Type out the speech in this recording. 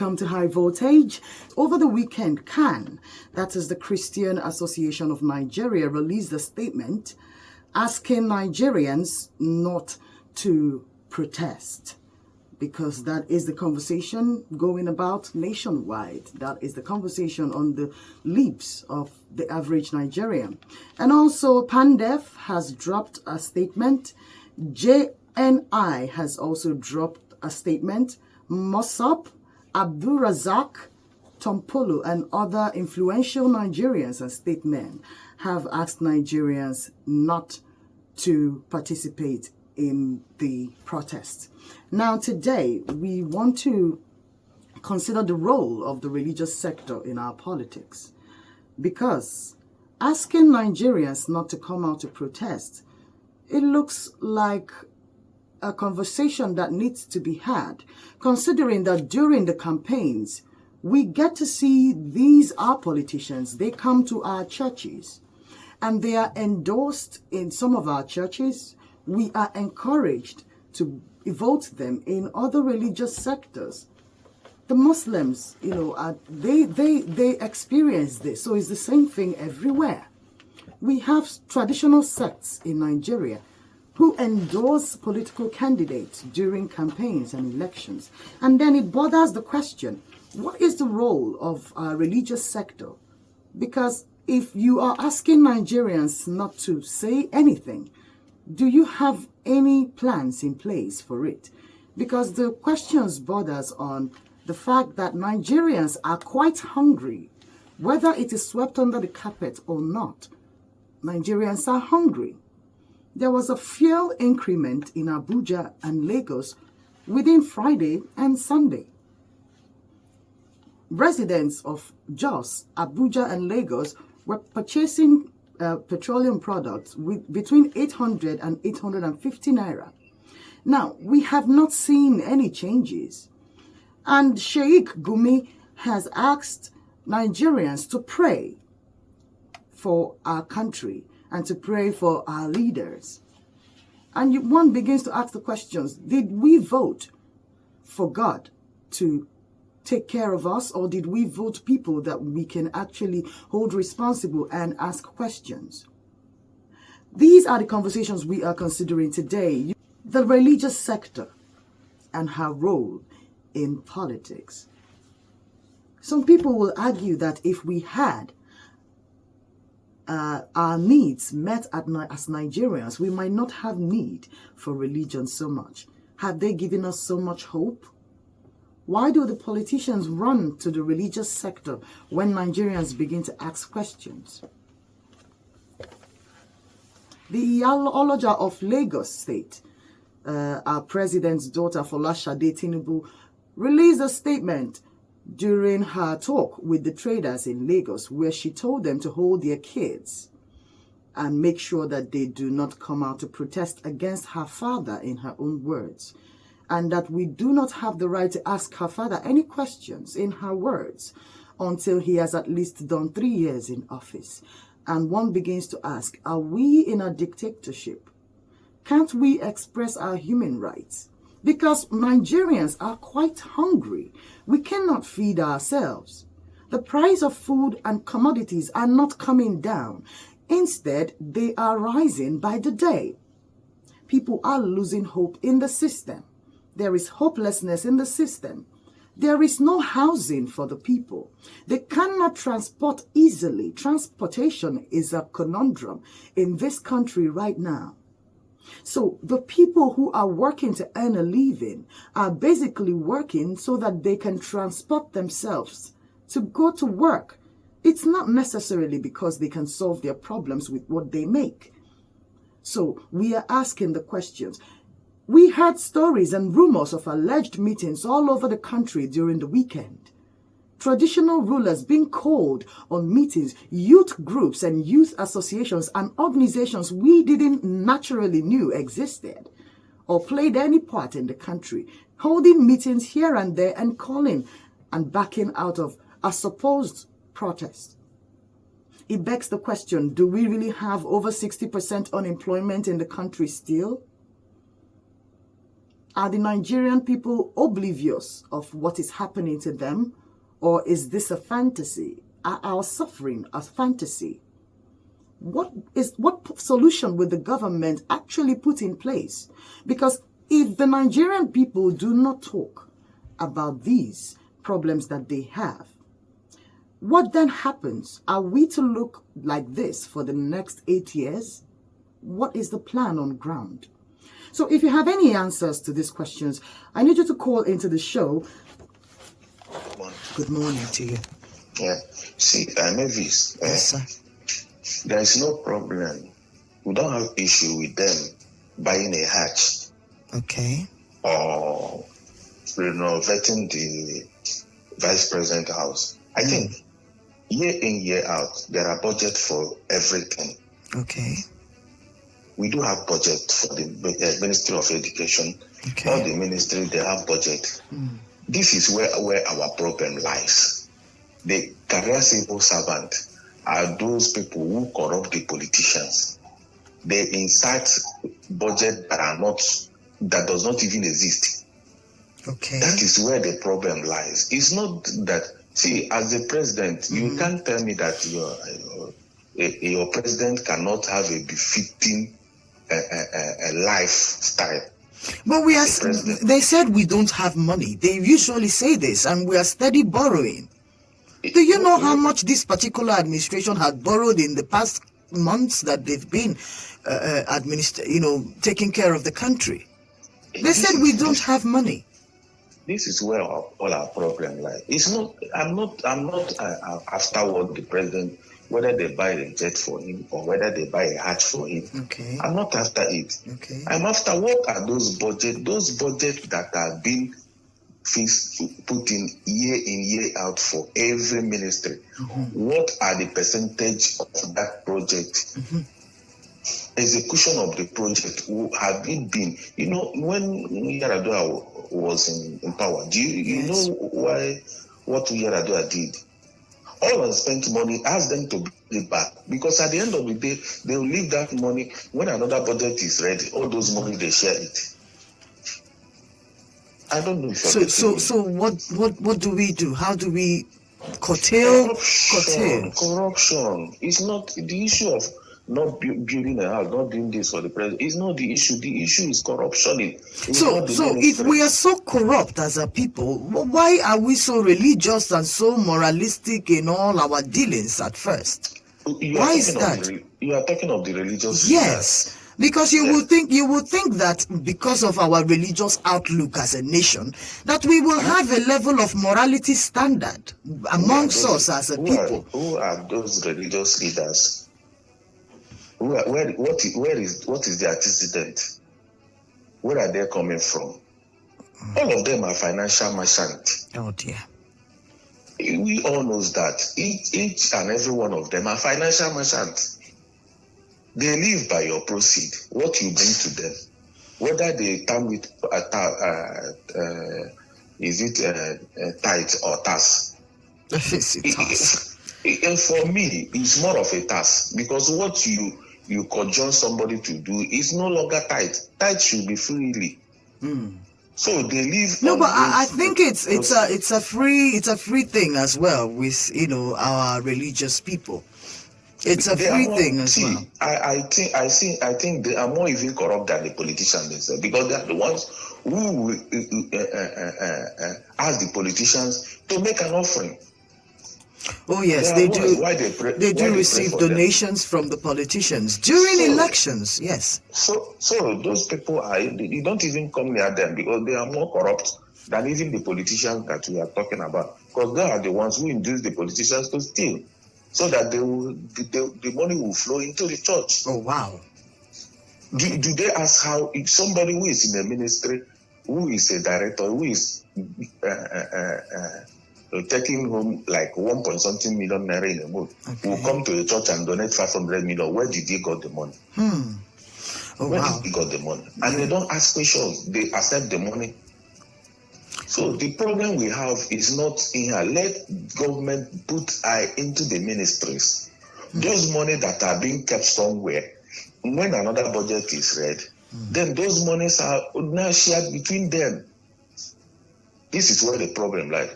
welcome to High Voltage. Over the weekend, CAN, that is the Christian Association of Nigeria, released a statement asking Nigerians not to protest, because that is the conversation going about nationwide. That is the conversation on the lips of the average Nigerian. And also, PANDEF has dropped a statement. JNI has also dropped a statement. Mossop, Abdulrazak, Tompolo, and other influential Nigerians and statesmen have asked Nigerians not to participate in the protest. Now, today, we want to consider the role of the religious sector in our politics, because asking Nigerians not to come out to protest, it looks like a conversation that needs to be had, considering that during the campaigns, we get to see our politicians. They come to our churches and they are endorsed in some of our churches. We are encouraged to vote them in other religious sectors. The Muslims, they experience this. So it's the same thing everywhere. We have traditional sects in Nigeria who endorse political candidates during campaigns and elections. And then it bothers the question, what is the role of our religious sector? Because if you are asking Nigerians not to say anything, do you have any plans in place for it? Because the questions borders on the fact that Nigerians are quite hungry, whether it is swept under the carpet or not. Nigerians are hungry. There was a fuel increment in Abuja and Lagos within Friday and Sunday. Residents of Jos, Abuja, and Lagos were purchasing petroleum products with between 800 and 850 naira. Now, we have not seen any changes. And Sheikh Gumi has asked Nigerians to pray for our country and to pray for our leaders. And one begins to ask the questions, did we vote for God to take care of us, or did we vote people that we can actually hold responsible and ask questions? These are the conversations we are considering today. The religious sector and her role in politics. Some people will argue that if we had our needs met as Nigerians, we might not have need for religion so much. Have they given us so much hope? Why do the politicians run to the religious sector when Nigerians begin to ask questions? The Iyaloja of Lagos State, our president's daughter Folashade Tinubu, released a statement during her talk with the traders in Lagos, where she told them to hold their kids and make sure that they do not come out to protest against her father, in her own words, and that we do not have the right to ask her father any questions, in her words, until he has at least done 3 years in office. And one begins to ask, are we in a dictatorship? Can't we express our human rights? Because Nigerians are quite hungry. We cannot feed ourselves. The price of food and commodities are not coming down. Instead, they are rising by the day. People are losing hope in the system. There is hopelessness in the system. There is no housing for the people. They cannot transport easily. Transportation is a conundrum in this country right now. So the people who are working to earn a living are basically working so that they can transport themselves to go to work. It's not necessarily because they can solve their problems with what they make. So we are asking the questions. We heard stories and rumors of alleged meetings all over the country during the weekend. Traditional rulers being called on meetings, youth groups and youth associations and organizations we didn't naturally knew existed or played any part in the country, holding meetings here and there and calling and backing out of a supposed protest. It begs the question, do we really have over 60% unemployment in the country still? Are the Nigerian people oblivious of what is happening to them? Or is this a fantasy? Are our suffering a fantasy? What solution will the government actually put in place? Because if the Nigerian people do not talk about these problems that they have, what then happens? Are we to look like this for the next 8 years? What is the plan on ground? So if you have any answers to these questions, I need you to call into the show. Good morning to you. Yeah. See, Mavis, Yes, sir. there is no problem. We don't have issue with them buying a hatch. Okay. Or renovating the vice president house. I think year in, year out, there are budgets for everything. Okay. We do have budget for the Ministry of Education. Okay. All the ministry, they have budget. This is where our problem lies. The career civil servant are those people who corrupt the politicians. They insert budget that does not even exist. Okay. That is where the problem lies. It's not that, see, as a president, you can't tell me that your president cannot have a befitting lifestyle. But they said we don't have money. They usually say this, and we are steady borrowing. Do you know how much this particular administration had borrowed in the past months that they've been taking care of the country? They said we don't have money. This is where all our problem lies. It's not. I'm not after what the president, whether they buy a jet for him or whether they buy a hatch for him. Okay. I'm not after it. Okay. I'm after what are those budgets that are being put in year out for every ministry. What are the percentage of that project? Execution of the project, have it been, when Yaradua was in power, do you know what Yaradua did? All unspent money, ask them to bring it back, because at the end of the day, they will leave that money. When another budget is ready, all those money, they share it. I don't know if so what do we do? How do we curtail? Corruption is not the issue of not building a house, not doing this for the president. It's not the issue. The issue is corruption. So if we are so corrupt as a people, why are we so religious and so moralistic in all our dealings at first? Why is that? You are talking of the religious. Yes. Because you would think that because of our religious outlook as a nation, that we will have a level of morality standard amongst us as a people. Who are those religious leaders? What is their antecedent? Where are they coming from? All of them are financial merchants. Oh dear. We all knows that each and every one of them are financial merchants. They live by your proceed, what you bring to them. Whether they come with tithe or tax. And for me, it's more of a task, because what you conjure somebody to do is no longer tithe. Tithe should be freely. So they live. No, but I think it's a free thing as well with our religious people. It's a free thing as well. I think they are more even corrupt than the politicians themselves, because they are the ones who ask the politicians to make an offering. Oh yes, they do. They do receive donations from the politicians during elections. Yes. So those people you don't even come near them, because they are more corrupt than even the politicians that we are talking about, because they are the ones who induce the politicians to steal, so that the money will flow into the church. Oh wow. Do they ask how, if somebody who is in a ministry, who is a director, who is taking home like 1.something million naira in a month, will come to the church and donate 500 million? Where did he got the money? Where did he got the money? And they don't ask questions, they accept the money. So the problem we have is not in here. Let government put eye into the ministries. Those money that are being kept somewhere, when another budget is read, then those monies are now shared between them. This is where the problem lies.